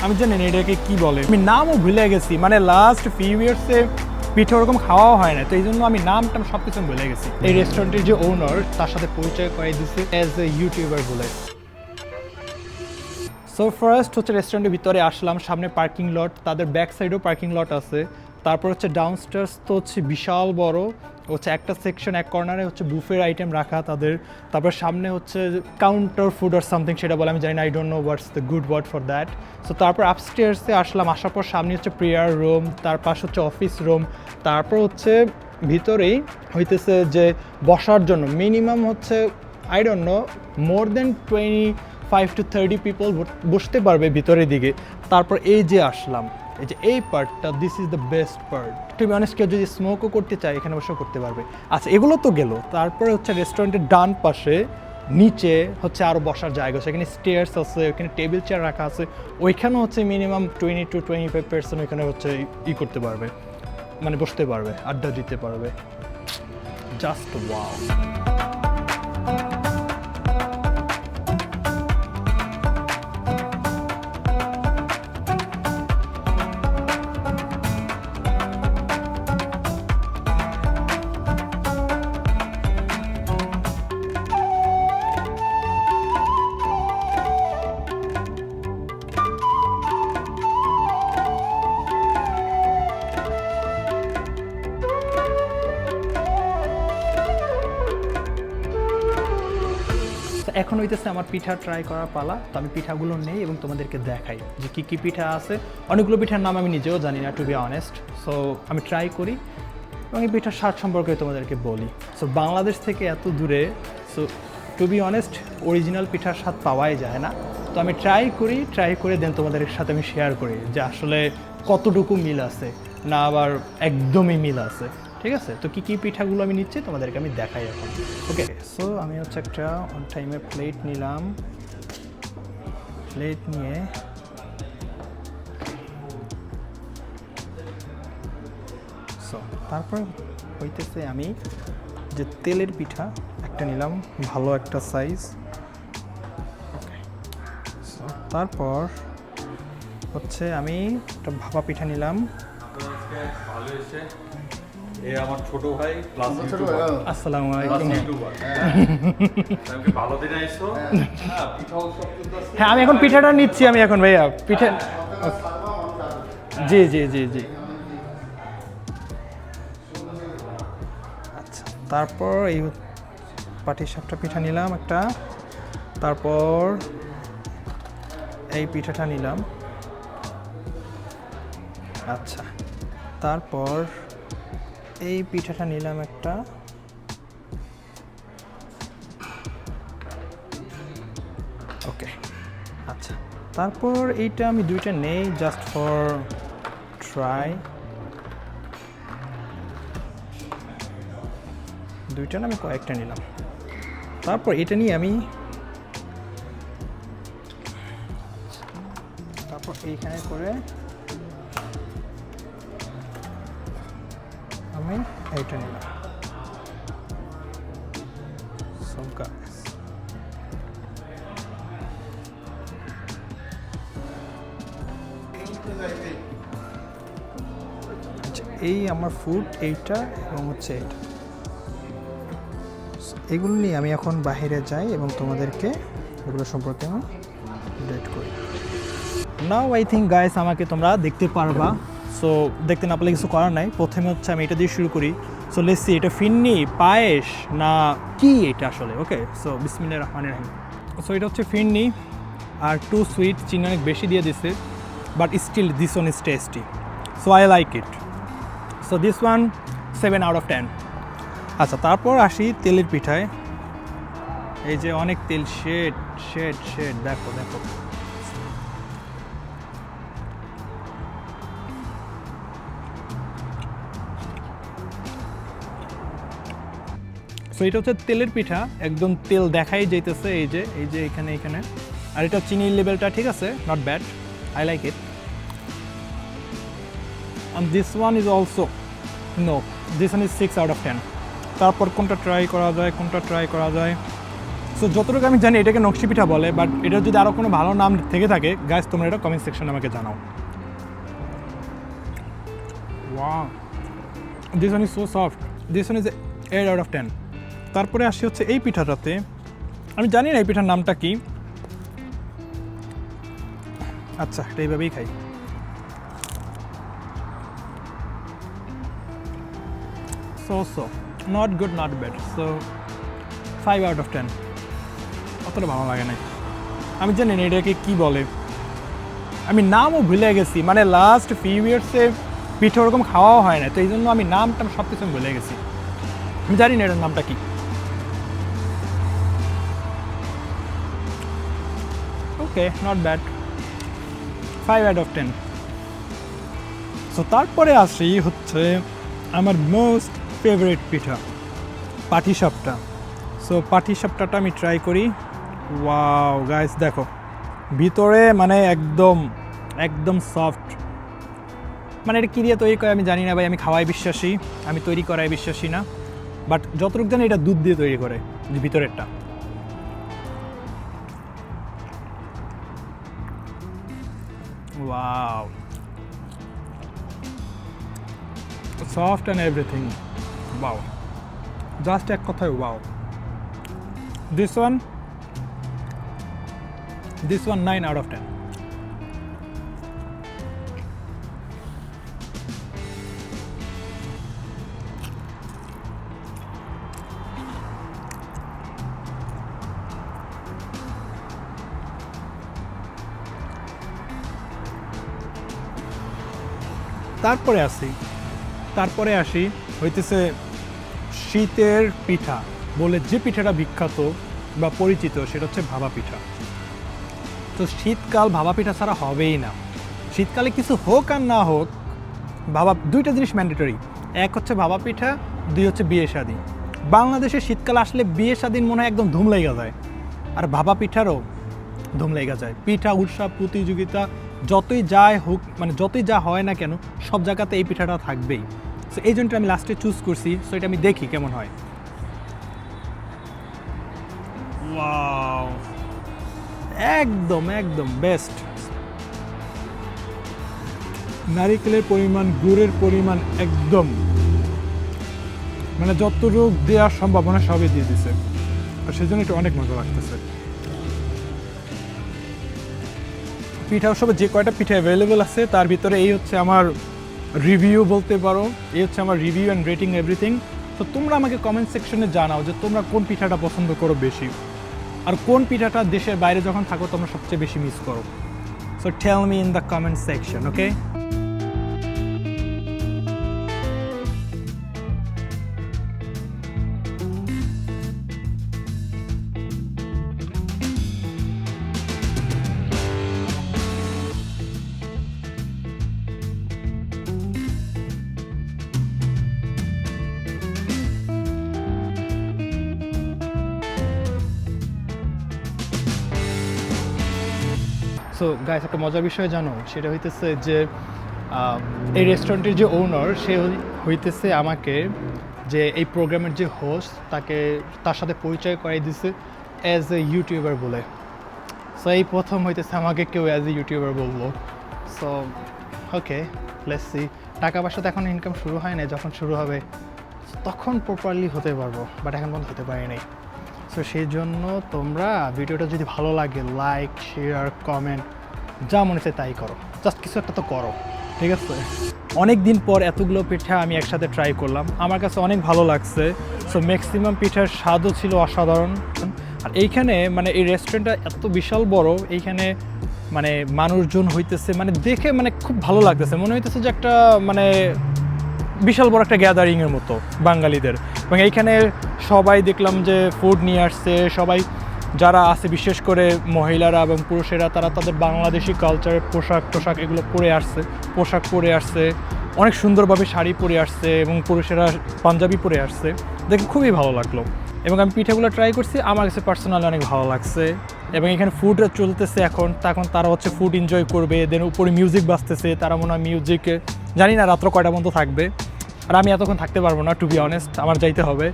আমি জানি না এটাকে কি বলে, আমি নামও ভুলে গেছি, মানে লাস্ট ফিউ ইয়ার্সে পিঠে ওরকম খাওয়াও হয় না, তো এই জন্য আমি নামটা সব কিছু ভুলে গেছি। এই রেস্টুরেন্টের যে ওনার তার সাথে পরিচয় করাই দিচ্ছে অ্যাজ এ ইউটিউবার বলে। সো ফার্স্ট হচ্ছে রেস্টুরেন্টের ভিতরে আসলাম, সামনে পার্কিং লট, তাদের ব্যাক সাইডেও পার্কিং লট আছে। তারপর হচ্ছে ডাউনস্টার্স তো হচ্ছে বিশাল বড়, হচ্ছে একটা সেকশন এক কর্নারে হচ্ছে বুফের আইটেম রাখা তাদের। তারপর সামনে হচ্ছে কাউন্টার ফুড আর সামথিং, সেটা বলে আমি জানি না, I don't know what's the good word for that. So তারপর আপস্টেয়ার্সে আসলাম, আসার পর সামনে হচ্ছে প্রেয়ার রুম, তার পাশে হচ্ছে অফিস রুম, তারপর হচ্ছে ভিতরেই হইতেছে যে বসার জন্য মিনিমাম হচ্ছে I don't know more than 25 to 30 people বসতে পারবে ভিতরের দিকে। তারপর এই যে আসলাম, এই যে এই পার্টটা, this is the best part. To be honest, কেউ যদি স্মোকও করতে চায় এখানে বসেও করতে পারবে। আচ্ছা, এগুলো তো গেল। তারপরে হচ্ছে রেস্টুরেন্টের ডান পাশে নিচে হচ্ছে আরও বসার জায়গা, সেখানে স্টেয়ার্স আছে, ওইখানে টেবিল চেয়ার রাখা আছে, ওইখানেও হচ্ছে মিনিমাম 20 to 25% ওইখানে হচ্ছে করতে পারবে, মানে বসতে পারবে, আড্ডা দিতে পারবে। Just wow. এখন হইতেছে আমার পিঠা ট্রাই করার পালা। তো আমি পিঠাগুলো নেই এবং তোমাদেরকে দেখাই যে কী কী পিঠা আছে। অনেকগুলো পিঠার নাম আমি নিজেও জানি না, টু বি অনেস্ট। সো আমি ট্রাই করি এবং এই পিঠার স্বাদ সম্পর্কে তোমাদেরকে বলি। সো বাংলাদেশ থেকে এত দূরে, so to be honest original পিঠার স্বাদ পাওয়াই যায় না। তো আমি ট্রাই করে দেন তোমাদের সাথে আমি শেয়ার করি যে আসলে কতটুকু মিল আছে, না আবার একদমই মিল আছে। ঠিক আছে, তো কী কী পিঠাগুলো আমি নিচ্ছি তোমাদেরকে আমি দেখাই এখন। ওকে, সো আমি হচ্ছে একটা অন টাইমে প্লেট নিলাম। প্লেট নিয়ে সো তারপর হইতেছে আমি যে তেলের পিঠা একটা নিলাম, ভালো একটা সাইজ। ওকে, সো তারপর হচ্ছে আমি একটা ভাপা পিঠা নিলাম। ভালো এসে এ আমার ছোট ভাই প্লাস আসসালামু আলাইকুম। ভালো দিনে আইছো। হ্যাঁ, আমি এখন পিঠাটা নিচ্ছি, আমি এখন ভাইয়া পিঠা। জি জি জি জি। আচ্ছা, তারপর এই পাটিসাপটা পিঠা নিলাম একটা, তারপর এই পিঠাটা নিলাম। আচ্ছা, তারপর এই পিঠাটা নিলাম একটা, ওকে। আচ্ছা, তারপর এইটা আমি দুইটা নেই জাস্ট ফর ট্রাই। দুইটা না, আমি কয়েকটা নিলাম। তারপর এটা নিয়ে আমি তারপর এইখানে করে আমি এইটা নিলাম। So guys, আচ্ছা, এই আমার ফুড এইটা এবং হচ্ছে এইটা, এগুলো নিয়ে আমি এখন বাইরে যাই এবং তোমাদেরকে এগুলো সম্পর্কে আমি আপডেট করি। নাও আই থিঙ্ক গাইস আমাকে তোমরা দেখতে পারবা। সো দেখতে না পেলে কিছু করার নাই। প্রথমে হচ্ছে আমি এটা দিয়ে শুরু করি। সো লেটস সি, এটা ফিন্নি পায়েস না কি এটা আসলে। ওকে, সো বিসমিল্লাহির রহমানির রহিম। সো এটা হচ্ছে ফিন্নি, আর টু সুইট, চিনি অনেক বেশি দিয়ে দিছে, but still this one is tasty, so I like it. So this one 7 out of 10। আচ্ছা, তারপর আসি তেলের পিঠায়। এই যে অনেক তেল, শেড শেড শেড, দেখো দেখো। সো এটা হচ্ছে তেলের পিঠা, একদম তেল দেখাই যাইতেছে, এই যে এখানে এখানে। আর এটা চিনির লেভেলটা ঠিক আছে, not bad, I like it. And this one is also no, this one is 6 out of 10। তারপর কোনটা ট্রাই করা যায়, সো যতটুকু আমি জানি এটাকে নকশি পিঠা বলে, বাট এটা যদি আরও কোনো ভালো নাম থেকে থাকে গাইস তোমরা এটা কমেন্ট সেকশনে আমাকে জানাও। Wow, this one is so soft, this one is 8 out of 10। তারপরে আসি হচ্ছে এই পিঠাটাতে, আমি জানি না এই পিঠার নামটা কি। আচ্ছা, এটা এইভাবেই খাই। So not good not bad, so 5 out of 10। অতটা ভালো লাগে না। আমি জানি না এটাকে কী বলে, আমি নামও ভুলে গেছি, মানে লাস্ট ফিউ ইয়ার্সে পিঠে ওরকম খাওয়াও হয় না, তো এই জন্য আমি নামটা সব কিছু আমি ভুলে গেছি। আমি জানি না এটার নামটা কি। Okay, not bad, 5 out of 10। So তারপরে আসি হচ্ছে আমার মোস্ট ফেভারিট পিঠা, পাটিসাপটা। সো পাটিসাপটাটা আমি ট্রাই করি। ওয়াও গাইস, দেখো ভিতরে মানে একদম একদম সফট। মানে এটা কী দিয়ে তৈরি করে আমি জানি না ভাই, আমি খাওয়াই বিশ্বাসী, আমি তৈরি করাই বিশ্বাসী না। বাট যতটুকু জানি এটা দুধ দিয়ে তৈরি করে, যে ভিতরেরটা। Wow, soft and everything, wow, just এক কথায় wow. This one 9 out of 10। তারপরে আসি হইতেছে শীতের পিঠা বলে যে পিঠাটা বিখ্যাত বা পরিচিত, সেটা হচ্ছে ভাপা পিঠা। তো শীতকাল ভাপা পিঠা ছাড়া হবেই না। শীতকালে কিছু হোক আর না হোক, দুইটা জিনিস ম্যান্ডেটরি। এক হচ্ছে ভাপা পিঠা, দুই হচ্ছে বিয়ে শাদী। বাংলাদেশে শীতকাল আসলে বিয়ে শাদীর মনে হয় একদম ধুম লেগে যায়, আর ভাপা পিঠারও ধুম লেগে যায়। পিঠা উৎসব প্রতিযোগিতা যতই যাই হোক, মানে যতই যা হয় না কেন, সব জায়গাতে এই পিঠাটা থাকবেই। সো এই জন্য আমি লাস্টে চুজ করছি। সো এটা আমি দেখি কেমন হয়। ওয়াও, একদম একদম বেস্ট। নারিকেলের পরিমাণ, গুড়ের পরিমাণ একদম, মানে যতটুকু দেওয়ার সম্ভাবনা সবই দিয়ে দিছে, আর সেজন্য এটা অনেক মজা লাগতেছে। পিঠা উৎসবে যে কয়টা পিঠা অ্যাভেলেবেল আছে তার ভিতরে এই হচ্ছে আমার রিভিউ বলতে পারো, এই হচ্ছে আমার রিভিউ অ্যান্ড রেটিং এভরিথিং। তো তোমরা আমাকে কমেন্ট সেকশনে জানাও যে তোমরা কোন পিঠাটা পছন্দ করো বেশি, আর কোন পিঠাটা দেশের বাইরে যখন থাকো তোমরা সবচেয়ে বেশি মিস করো। So tell me in the comment section, okay? So guys, একটা মজার বিষয় জানো, সেটা হইতেছে যে এই রেস্টুরেন্টের যে ওনার, সে হইতেছে আমাকে যে এই প্রোগ্রামের যে হোস্ট, তার সাথে পরিচয় করাই দিছে অ্যাজ এ ইউটিউবার বলে। সো এই প্রথম হইতেছে আমাকে কেউ অ্যাজ এ ইউটিউবার বললো। So okay, let's see. টাকা পয়সা তো এখন ইনকাম শুরু হয় না, যখন শুরু হবে তখন প্রপারলি হতে পারবো, বাট এখন পর্যন্ত হতে পারি নাই। সো সেই জন্য তোমরা ভিডিওটা যদি ভালো লাগে লাইক, শেয়ার, কমেন্ট, যা মনে চায় তাই করো, জাস্ট কিছু একটা তো করো, ঠিক আছে? অনেক দিন পর এতগুলো পিঠা আমি একসাথে ট্রাই করলাম, আমার কাছে অনেক ভালো লাগছে। সো ম্যাক্সিমাম পিঠার স্বাদও ছিল অসাধারণ। আর এইখানে মানে এই রেস্টুরেন্টটা এত বিশাল বড়, এইখানে মানে মানুষজন হইতেছে, মানে দেখে মানে খুব ভালো লাগতেছে, মনে হইতেছে যে একটা মানে বিশাল বড় একটা গ্যাদারিংয়ের মতো বাঙালিদের। এবং এইখানে সবাই দেখলাম যে ফুড নিয়ে আসছে, সবাই যারা আছে বিশেষ করে মহিলারা এবং পুরুষেরা, তারা তাদের বাংলাদেশি কালচারের পোশাক এগুলো পরে আসছে, অনেক সুন্দরভাবে শাড়ি পরে আসছে, এবং পুরুষেরা পাঞ্জাবি পরে আসছে, দেখে খুবই ভালো লাগলো। এবং আমি পিঠাগুলো ট্রাই করছি, আমার কাছে পার্সোনালি অনেক ভালো লাগছে। এবং এখানে ফুড চলতেছে এখন তারা হচ্ছে ফুড এনজয় করবে, দেন উপরে মিউজিক বাজতেছে, তারা মনে হয় মিউজিকে জানি না রাত্র কয়টা পর্যন্ত থাকবে, আর আমি এতক্ষণ থাকতে পারবো না, টু বি অনেস্ট, আমার যাইতে হবে।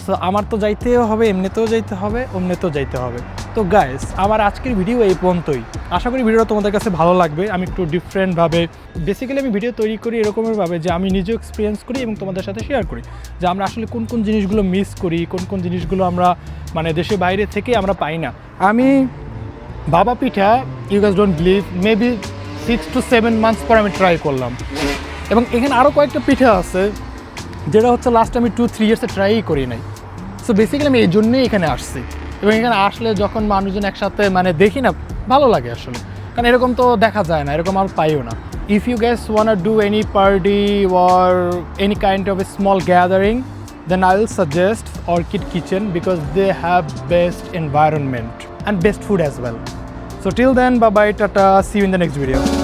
সো আমার তো যাইতেও হবে, এমনিতেও যাইতে হবে, অমনিতেও যাইতে হবে। তো গাইস, আমার আজকের ভিডিও এই পর্যন্তই। আশা করি ভিডিওটা তোমাদের কাছে ভালো লাগবে। আমি একটু ডিফারেন্টভাবে বেসিক্যালি আমি ভিডিও তৈরি করি এরকমভাবে যে আমি নিজেও এক্সপিরিয়েন্স করি এবং তোমাদের সাথে শেয়ার করি যে আমরা আসলে কোন কোন জিনিসগুলো মিস করি, কোন কোন জিনিসগুলো আমরা মানে দেশের বাইরে থেকে আমরা পাই না। আমি বাবা পিঠা, you guys don't believe, maybe 6 to 7 months পর আমি ট্রাই করলাম। এবং এখানে আরও কয়েকটা পিঠা আছে যেটা হচ্ছে লাস্ট আমি 2-3 ইয়ার্সে ট্রাইই করি নাই। সো বেসিক্যালি আমি এই জন্যই এখানে আসছি, এবং এখানে আসলে যখন মানুষজন একসাথে মানে দেখি না, ভালো লাগে আসলে, কারণ এরকম তো দেখা যায় না, এরকম আর পাইও না। If you guys want do any party or any kind of a small gathering, then I will suggest Orchid Kitchen because they have best environment and best food as well. So till then, bye bye, tata, see you in the next video.